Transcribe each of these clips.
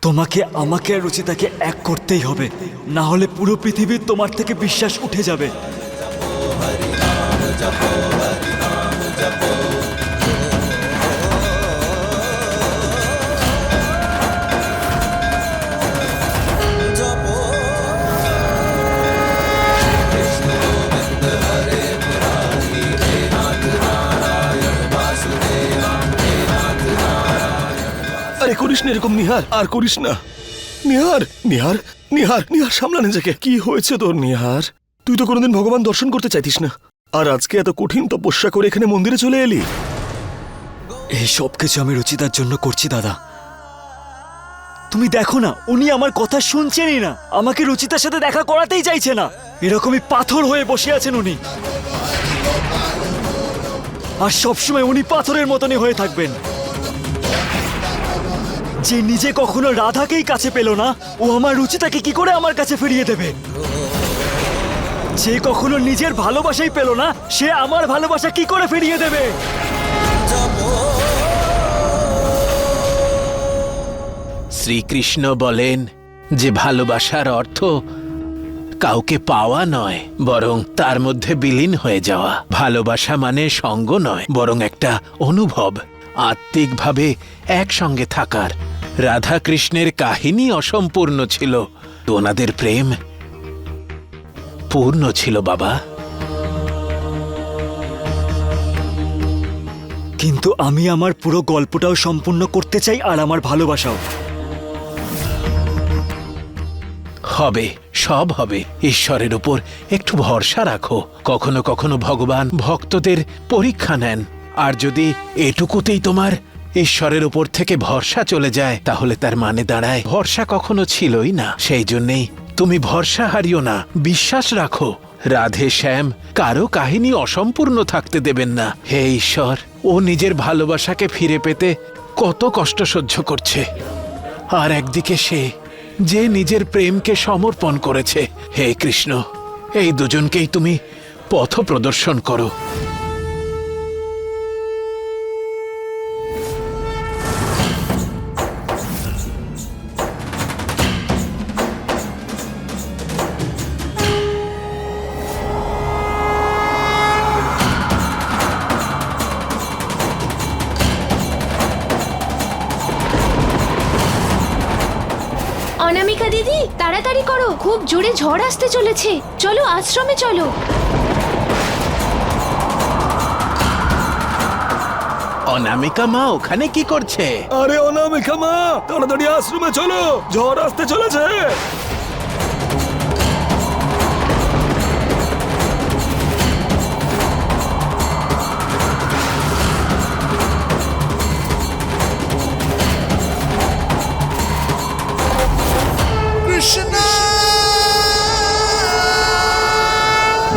তোমাকে আমাকে আর রুচিতাকে এক করতেই হবে, না হলে পুরো পৃথিবীর তোমার থেকে বিশ্বাস উঠে যাবে। আরে করিস না এরকম নিহার, আর করিস না নিহার। নিহার নিহার নিহার সামলা নিজেকে। কি হয়েছে তোর নিহার? তুই তো কোনোদিন ভগবান দর্শন করতে চাইতিস না, আর আজকে এত কঠিন তপস্যা করে এখানে মন্দিরে চলে এলি। এই সব কিছু আমি রুচিতার জন্য করছি দাদা। তুমি দেখো না, উনি আমার কথা শুনছেনই না, আমাকে রুচিতার সাথে দেখা করাতেই চাইছে না। এরকমই পাথর হয়ে বসে আছেন উনি, আর সবসময় উনি পাথরের মতনই হয়ে থাকবেন। যে নিজে কখনো রাধাকেই কাছে পেল না, ও আমার রুচিতাকে কি করে আমার কাছে ফিরিয়ে দেবে? যে কখনো নিজের ভালোবাসাই পেল না, সে আমার ভালোবাসা কি করে ফিরিয়ে দেবে? শ্রীকৃষ্ণ বলেন যে ভালোবাসার অর্থ কাউকে পাওয়া নয়, বরং তার মধ্যে বিলীন হয়ে যাওয়া। ভালোবাসা মানে সঙ্গ নয়, বরং একটা অনুভব, আত্মিকভাবে একসঙ্গে থাকার। রাধা কৃষ্ণের কাহিনী অসম্পূর্ণ ছিল, ওনাদের প্রেম পূর্ণ ছিল বাবা। কিন্তু আমি আমার পুরো গল্পটাও সম্পূর্ণ করতে চাই, আর আমার ভালোবাসাও। হবে, সব হবে। ঈশ্বরের উপর একটু ভরসা রাখো। কখনো কখনো ভগবান ভক্তদের পরীক্ষা নেন, আর যদি এটুকুতেই তোমার ঈশ্বরের উপর থেকে ভরসা চলে যায়, তাহলে তার মানে দাঁড়ায় ভরসা কখনো ছিলই না। সেই জন্যেই তুমি ভরসা হারিও না, বিশ্বাস রাখো। রাধে শ্যাম কারো কাহিনী অসম্পূর্ণ থাকতে দেবেন না। হে ঈশ্বর, ও নিজের ভালোবাসাকে ফিরে পেতে কত কষ্ট সহ্য করছে, আর একদিকে সে যে নিজের প্রেমকে সমর্পণ করেছে। হে কৃষ্ণ, এই দুজনকেই তুমি পথ প্রদর্শন করো। অনামিকা দিদি, তাড়াতাড়ি করো, খুব জোরে ঝড় আসতে চলেছে। চলো আশ্রমে চলো। অনামিকা মা ওখানে কি করছে? আরে অনামিকা মা, তাড়াতাড়ি আশ্রমে চলো, ঝড় আসতে চলেছে।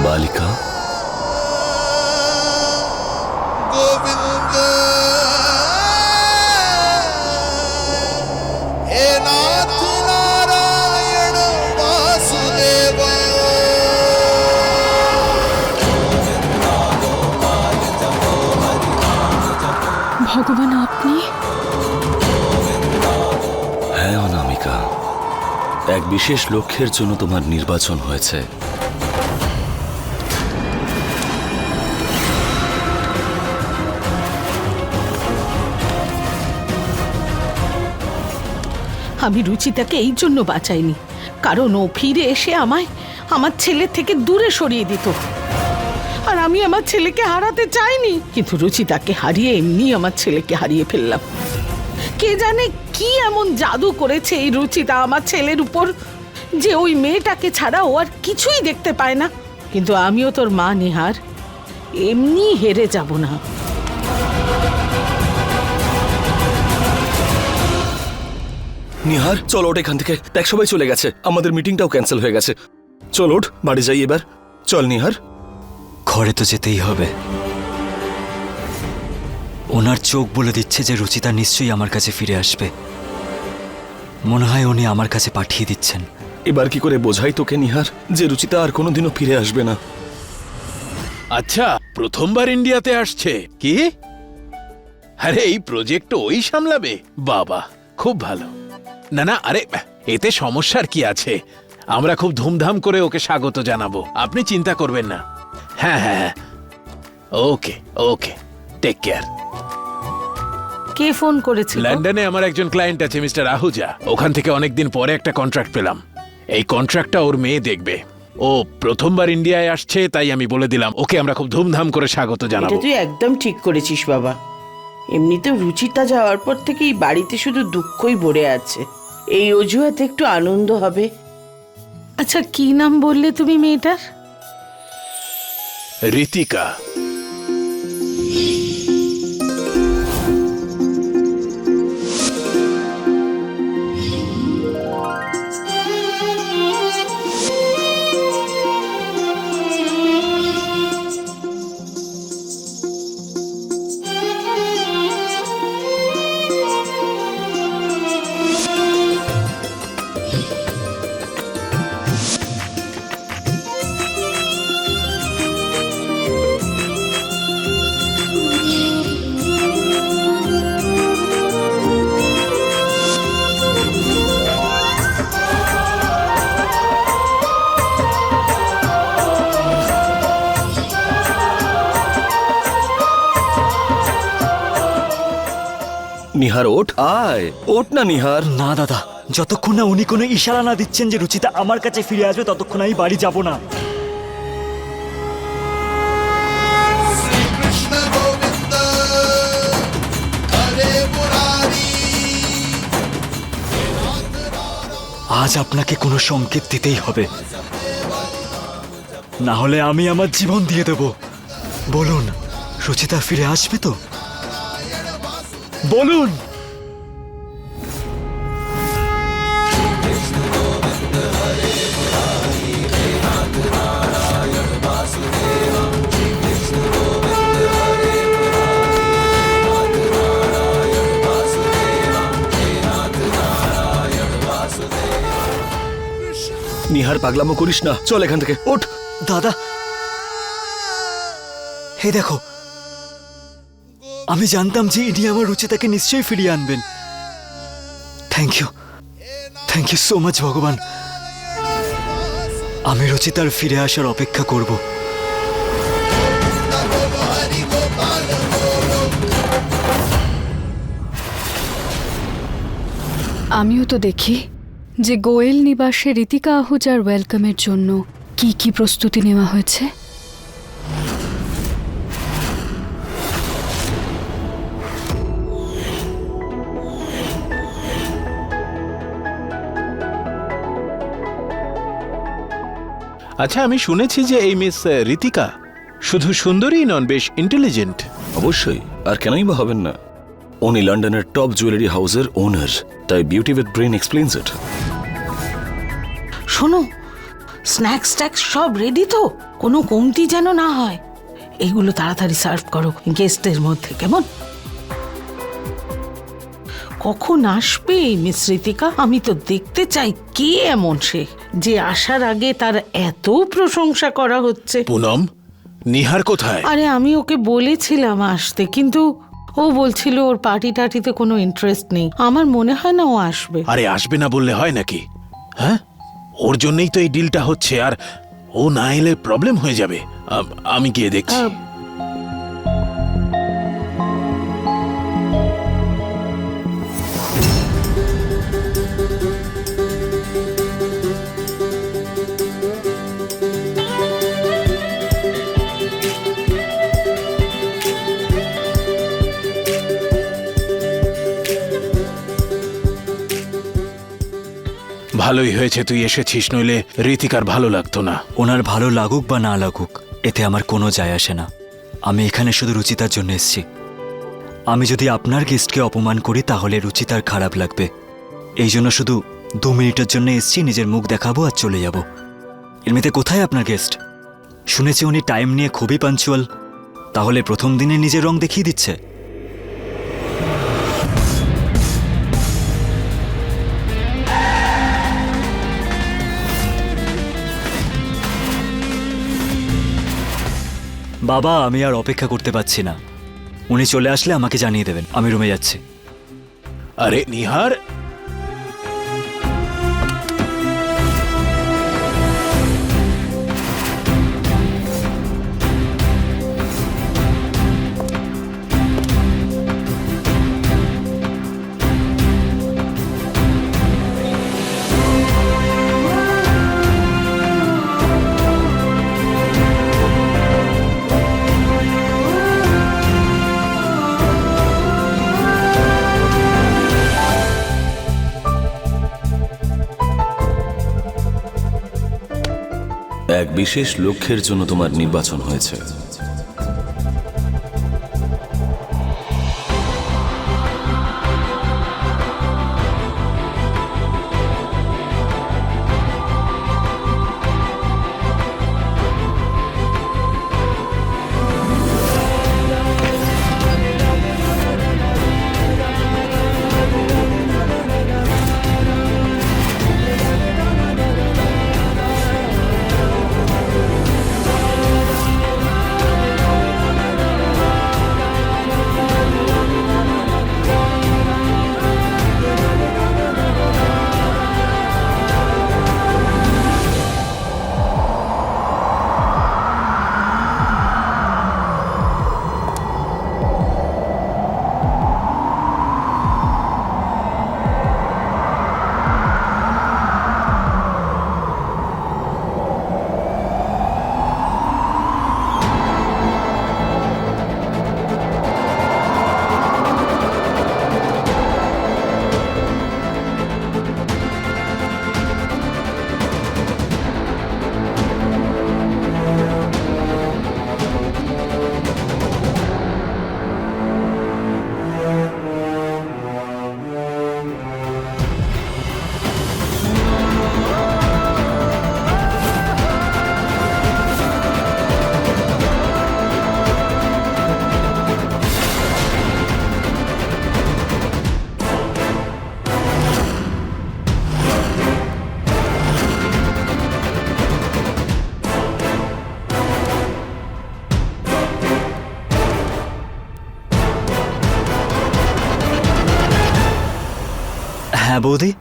বালিকা, गोविंद हे नाथ नारायण वासुदेव। ভগবান আপনি? হ্যাঁ অনামিকা, এক বিশেষ লক্ষ্যের জন্য তোমার নির্বাচন হয়েছে। আমি রুচিতাকে এই জন্য বাঁচাইনি, কারণ ও ফিরে এসে আমায় আমার ছেলের থেকে দূরে সরিয়ে দিত, আর আমি আমার ছেলেকে হারাতে চাইনি। কিন্তু রুচিতাকে হারিয়ে এমনি আমার ছেলেকে হারিয়ে ফেললাম। কে জানে কি এমন জাদু করেছে এই রুচিতা আমার ছেলের উপর, যে ওই মেয়েটাকে ছাড়া ও আর কিছুই দেখতে পায় না। কিন্তু আমিও তোর মা নিহার, এমনি হেরে যাব না। নিহার চল ওঠ এখান থেকে, দেখ সবাই চলে গেছে, আমাদের মিটিংটাও ক্যান্সেল হয়ে গেছে। চল ওঠ, বাড়ি যাই এবার। চল নিহার। ঘরে তো যেতেই হবে। ওনার চোখ বলে দিচ্ছে যে রুচিতা নিশ্চয়ই আমার কাছে ফিরে আসবে। মনে হয় উনি আমার কাছে পাঠিয়ে দিচ্ছেন। এবার কি করে বোঝাই তোকে নিহার যে রুচিতা আর কোনোদিনও ফিরে আসবে না? আচ্ছা, প্রথমবার ইন্ডিয়াতে আসছে কি? আরে এই প্রজেক্ট ওই সামলাবে? বাবা, খুব ভালো। না না, আরে এতে সমস্যার কি আছে? আমরা খুব ধুমধাম করে ওকে স্বাগত জানাবো, আপনি চিন্তা করবেন না। হ্যাঁ হ্যাঁ হ্যাঁ, ওকে ওকে, টেক কেয়ার। কে ফোন করেছিল? লন্ডনে আমার একজন ক্লায়েন্ট আছে, মিস্টার আহুজা। ওখান থেকে অনেকদিন পরে একটা কন্ট্রাক্ট পেলাম। এই কন্ট্রাক্টটা ওর মেয়ে দেখবে। ও প্রথমবার ইন্ডিয়ায় আসছে, তাই আমি বলে দিলাম ওকে আমরা খুব ধুমধাম করে স্বাগত এটা জানাবো। তুই একদম ঠিক করেছিস বাবা। এমনিতেও রুচিতা যাওয়ার পর থেকে এই বাড়িতে শুধু দুঃখই ভরে আছে। এই অজুহাতে একটু আনন্দ হবে। আচ্ছা, কি নাম বললে তুমি মেয়েটার? ঋতিকা। নিহার ওঠ, আয় ওঠ না নিহার। না দাদা, যতক্ষণ না উনি কোনো ইশারা না দিচ্ছেন যে রুচিতা আমার কাছে ফিরে আসবে, ততক্ষণ আমি বাড়ি যাব না। কৃষ্ণ গোবিন্দ হরে মুরারি। আজ আপনাকে কোনো সংকেত দিতেই হবে, না হলে আমি আমার জীবন দিয়ে দেব। বলুন, রুচিতা ফিরে আসবে তো? বলুন। নিহার পাগলামো করিস না, চল এখান থেকে ওঠ। দাদা, হে দেখো, আমি জানতাম যে ইনি আমার রুচিতাকে নিশ্চয়ই ফিরিয়ে আনবেন। থ্যাংক ইউ সো মাচ ভগবান। আমি রুচিতার ফিরে আসার অপেক্ষা করব। আমিও তো দেখি যে গোয়েল নিবাসে ঋতিকা আহুজার ওয়েলকামের জন্য কি কি প্রস্তুতি নেওয়া হয়েছে। আচ্ছা, আমি শুনেছি যে এই মিস ঋতিকা শুধু সুন্দরী নন, বেশ ইন্টেলিজেন্ট। অবশ্যই, আর কেনই বা হবেন না। উনি লন্ডনের টপ জুয়েলারি হাউসের ওনার, তাই বিউটি উইথ ব্রেন এক্সপ্লেইনস ইট। শোনো, স্ন্যাক্স ট্যাক্স সব রেডি তো? কোনো কমতি যেন না হয়। এইগুলো তাড়াতাড়ি সার্ভ করো গেস্টদের মধ্যে, কেমন? কখন আসবে এই মিস ঋতিকা? আমি তো দেখতে চাই কে এমন সে যে আসার আগে তার এত প্রশংসা করা হচ্ছে। পুনম, নিহার কোথায়? আরে আমি ওকে বলেছিলাম আসতে, কিন্তু ও বলছিল ওর পার্টি টার্টিতে কোনো ইন্টারেস্ট নেই। আমার মনে হয় না ও আসবে। আরে আসবে না বললে হয় নাকি? হ্যাঁ, ওর জন্যই তো এই ডিলটা হচ্ছে, আর ও না এলে প্রবলেম হয়ে যাবে। আমি গিয়ে দেখছি। ভালোই হয়েছে তুই এসেছিস, নইলে ঋতিকার ভালো লাগতো না। ওনার ভালো লাগুক বা না লাগুক, এতে আমার কোনো যায় আসে না। আমি এখানে শুধু রুচিতার জন্য এসেছি। আমি যদি আপনার গেস্টকে অপমান করি তাহলে রুচিতার খারাপ লাগবে। এই জন্য শুধু 2 মিনিটের জন্য এসেছি, নিজের মুখ দেখাবো আর চলে যাব। এমনিতে কোথায় আপনার গেস্ট? শুনেছি উনি টাইম নিয়ে খুবই পাঞ্চুয়াল। তাহলে প্রথম দিনে নিজের রং দেখিয়ে দিচ্ছে। বাবা, আমি আর অপেক্ষা করতে পারছি না। উনি চলে আসলে আমাকে জানিয়ে দেবেন। আমি রুমে যাচ্ছি। আরে নিহার, এক বিশেষ লক্ষ্যের জন্য তোমার নির্বাচন হয়েছে। হ্যাঁ বৌদি,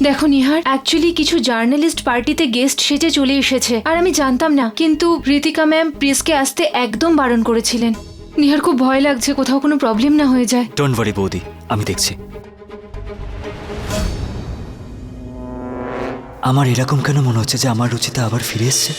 দেখো নিহার, অ্যাকচুয়ালি কিছু জার্নালিস্ট পার্টিতে গেস্ট সেজে চলে এসেছে আর আমি জানতাম না, কিন্তু ঋতিকা ম্যাম প্রিসকে আসতে একদম বারণ করেছিলেন। নিহার খুব ভয় লাগছে কোথাও কোনো প্রবলেম না হয়ে যায়। ডোন্ট ওয়ারি বৌদি, আমি দেখছি। আমার এরকম কেন মনে হচ্ছে যে আমার রুচিতা আবার ফিরে এসছে?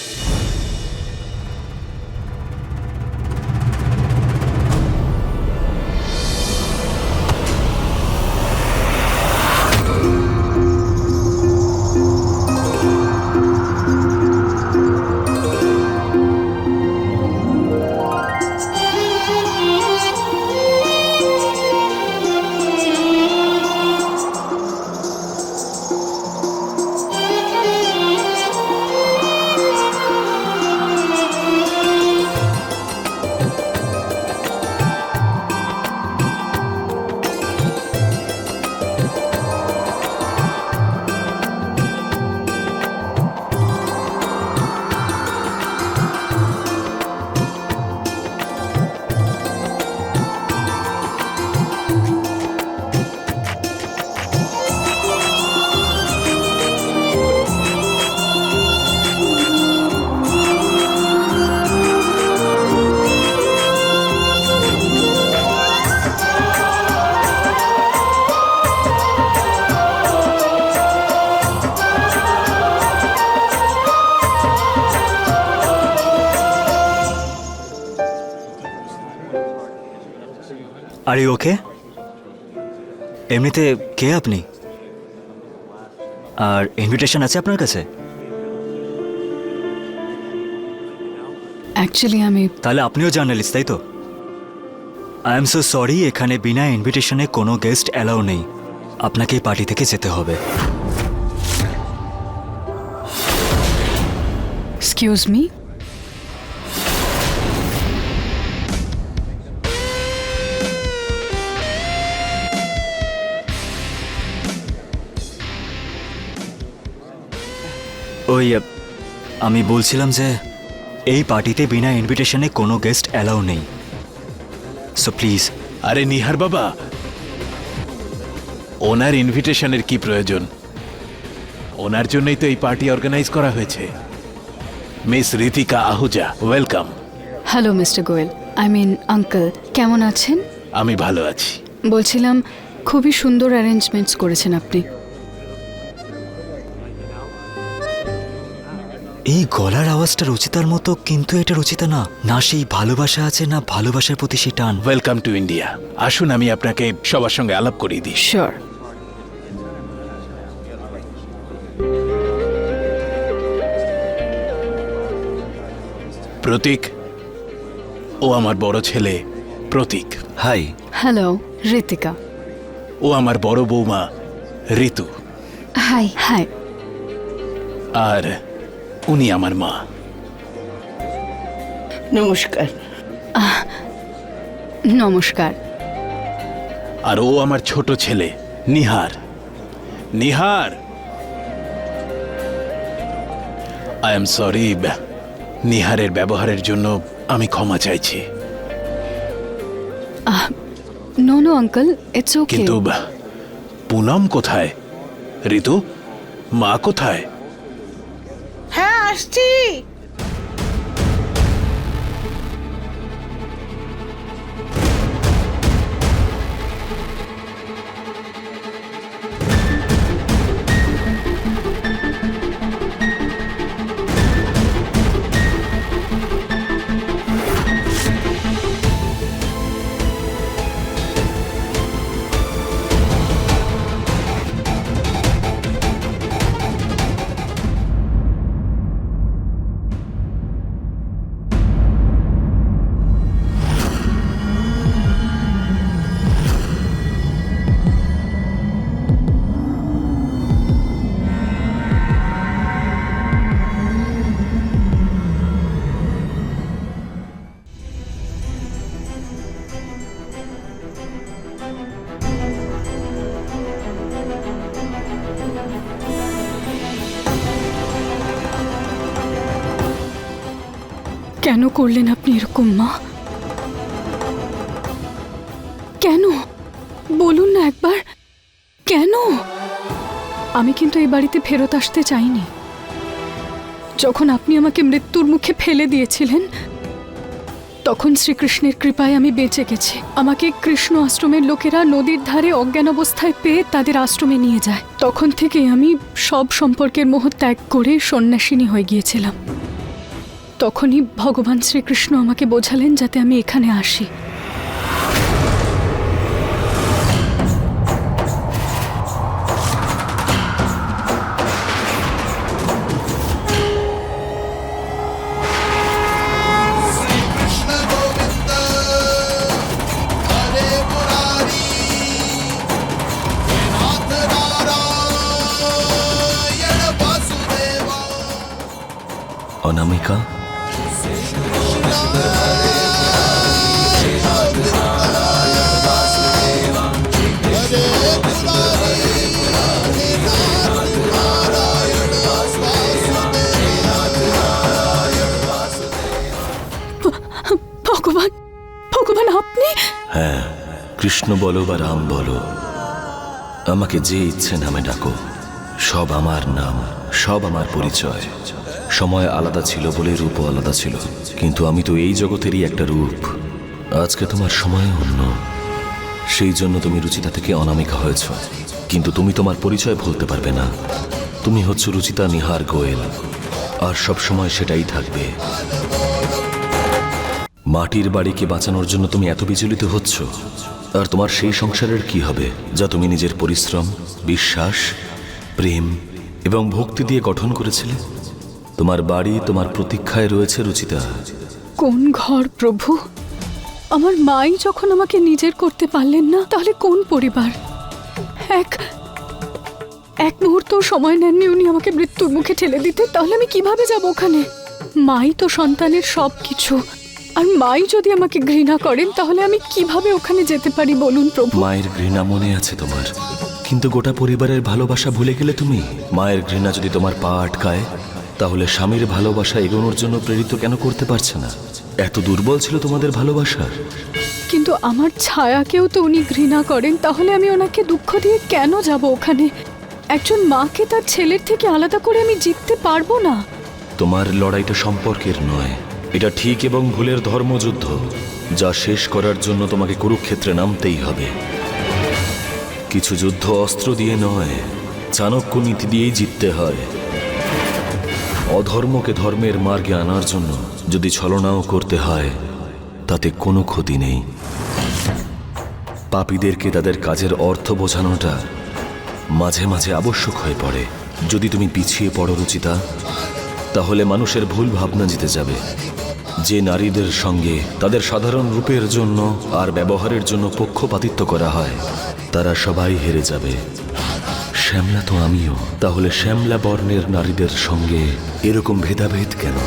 Are you okay? এমনিতে কে আপনি? আর ইনভিটেশন আছে আপনার কাছে? অ্যাকচুয়ালি আমি তাহলে আপনিও জার্নালিস্ট, তাই তো? আই এম সো সরি, এখানে বিনা ইনভিটেশনে কোনো গেস্ট অ্যালাউ নেই। আপনাকে এই পার্টি থেকে যেতে হবে। এক্সকিউজ মি, ওই আমি বলছিলাম যে এই পার্টিতে বিনা ইনভিটেশনে কোনো গেস্ট অ্যালাউ নেই, সো প্লিজ। আরে নিহার বাবা, ওনার ইনভিটেশনের কি প্রয়োজন? ওনার জন্যই তো এই পার্টি অর্গানাইজ করা হয়েছে। Miss Ritika Ahuja, welcome. Hello mister Goyal, I mean uncle, কেমন আছেন? আমি ভালো আছি। বলছিলাম খুবই সুন্দর অ্যারেঞ্জমেন্টস করেছেন আপনি। এই গলার আওয়াজটা রচিতার মতো, কিন্তু এটা রচিতা না। না সেই ভালোবাসা আছে, না ভালোবাসার প্রতি সেই টান। Welcome to India. আসুন আমি আপনাকে সবার সঙ্গে আলাপ করিয়ে দিই। শিওর। প্রতীক, ও আমার বড় ছেলে প্রতীক। হাই। হ্যালো ঋতিকা। ও আমার বড় বৌমা ঋতু। হাই। হাই। আর উনি আমার মা। নমস্কার। নমস্কার। আর ও আমার ছোট ছেলে Nihar. Nihar, I am sorry. নিহারের ব্যবহারের জন্য আমি ক্ষমা চাইছি। No no uncle, it's okay. কিন্তু পুনম কোথায়? ঋতু, মা কোথায়? হ্যাঁ, আসছি। কেন করলেন আপনি এরকম মা? কেন বলুন না একবার, কেন? আমি কিন্তু এই বাড়িতে ফেরত আসতে চাইনি। যখন আপনি আমাকে মৃত্যুর মুখে ফেলে দিয়েছিলেন তখন শ্রীকৃষ্ণের কৃপায় আমি বেঁচে গেছি। আমাকে কৃষ্ণ আশ্রমের লোকেরা নদীর ধারে অজ্ঞান অবস্থায় পেয়ে তাদের আশ্রমে নিয়ে যায়। তখন থেকে আমি সব সম্পর্কের মোহ ত্যাগ করে সন্ন্যাসিনী হয়ে গিয়েছিলাম। তখনই ভগবান শ্রীকৃষ্ণ আমাকে বোঝালেন যাতে আমি এখানে আসি। কৃষ্ণ গোবিন্দ হরে মুরারি নাথ নারায়ণ বাসুদেবা। অনামিকা, ভগবান, ভগবান আপনি? হ্যাঁ, কৃষ্ণ বলো বা রাম বলো, আমাকে যে ইচ্ছে নামে ডাকো। সব আমার নাম, সব আমার পরিচয়। সময় আলাদা ছিল বলে রূপও আলাদা ছিল, কিন্তু আমি তো এই জগতেরই একটা রূপ। আজকে তোমার সময় অন্য, সেই জন্য তুমি রুচিতা থেকে অনামিকা হয়েছ। কিন্তু তুমি তোমার পরিচয় ভুলতে পারবে না। তুমি হচ্ছে রুচিতা নিহার গোয়েল, আর সব সময় সেটাই থাকবে। মাটির বাড়িকে বাঁচানোর জন্য তুমি এত বিচলিত হচ্ছ, আর তোমার সেই সংসারের কি হবে যা তুমি নিজের পরিশ্রম, বিশ্বাস, প্রেম এবং ভক্তি দিয়ে গঠন করেছিলে? তোমার বাড়ি তোমার প্রতীক্ষায় রয়েছে রুচিতা। কোন ঘর প্রভু? আমার মাই যখন আমাকে নিজের করতে পারলেন না, তাহলে কোন পরিবার? এক মুহূর্ত সময় নেননি উনি আমাকে মৃত্যুর মুখে ঠেলে দিতে। তাহলে আমি কিভাবে যাব ওখানে? মাই তো সন্তানের সব কিছু, আর মাই যদি আমাকে ঘৃণা করেন তাহলে আমি কিভাবে ওখানে যেতে পারি বলুন প্রভু? মায়ের ঘৃণা মনে আছে তোমার, কিন্তু গোটা পরিবারের ভালোবাসা ভুলে গেলে তুমি। মায়ের ঘৃণা যদি তোমার পা আটকায়, তাহলে স্বামীর ভালোবাসা এগোনোর জন্য প্রেরিত কেন করতে পারছে না? এত দুর্বল ছিল তোমাদের ভালোবাসা। কিন্তু আমার ছায়াকেও তো উনি ঘৃণা করেন, তাহলে আমি ওনাকে দুঃখ দিয়ে কেন যাব ওখানে? একজন মাকে তার ছেলের থেকে আলাদা করে আমি জিততে পারবো না। তোমার লড়াইটা সম্পর্কের নয়, এটা ঠিক এবং ভুলের ধর্মযুদ্ধ, যা শেষ করার জন্য তোমাকে কুরুক্ষেত্রে নামতেই হবে। কিছু যুদ্ধ অস্ত্র দিয়ে নয়, চাণক্য নীতি দিয়েই জিততে হয়। অধর্মকে ধর্মের মার্গে আনার জন্য যদি ছলনাও করতে হয়, তাতে কোনো ক্ষতি নেই। পাপীদেরকে তাদের কাজের অর্থ বোঝানোটা মাঝে মাঝে আবশ্যক হয়ে পড়ে। যদি তুমি পিছিয়ে পড়ো রুচিতা, তাহলে মানুষের ভুল ভাবনা জিতে যাবে। যে নারীদের সঙ্গে তাদের সাধারণ রূপের জন্য আর ব্যবহারের জন্য পক্ষপাতিত্ব করা হয় তারা সবাই হেরে যাবে। শ্যামলা তো আমিও। তাহলে শ্যামলা বর্ণের নারীদের সঙ্গে এরকম ভেদাভেদ কেন?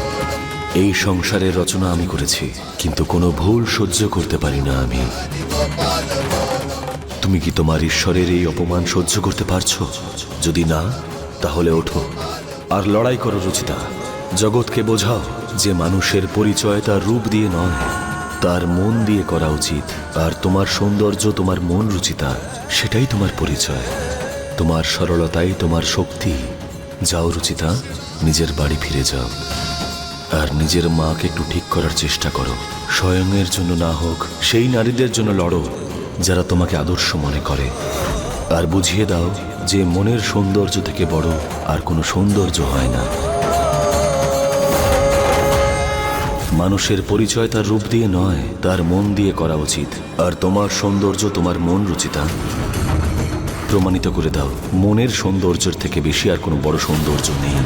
এই সংসারের রচনা আমি করেছি, কিন্তু কোনো ভুল সহ্য করতে পারি না আমি। তুমি কি তোমার ঈশ্বরের এই অপমান সহ্য করতে পারছো? যদি না, তাহলে ওঠো আর লড়াই করো রুচিতা। জগৎকে বোঝাও যে মানুষের পরিচয় তার রূপ দিয়ে নয়, তার মন দিয়ে করা উচিত। আর তোমার সৌন্দর্য, তোমার মন রুচিতা, সেটাই তোমার পরিচয়। তোমার সরলতাই তোমার শক্তি। যাও রুচিতা, নিজের বাড়ি ফিরে যাও আর নিজের মাকে একটু ঠিক করার চেষ্টা করো। স্বয়ংয়ের জন্য না হোক, সেই নারীদের জন্য লড়ো যারা তোমাকে আদর্শ মনে করে। আর বুঝিয়ে দাও যে মনের সৌন্দর্য থেকে বড় আর কোনো সৌন্দর্য হয় না। মানুষের পরিচয় তার রূপ দিয়ে নয়, তার মন দিয়ে করা উচিত। আর তোমার সৌন্দর্য তোমার মন রুচিতা। প্রমাণিত করে দাও মনের সৌন্দর্যের থেকে বেশি আর কোনো বড় সৌন্দর্য নেই।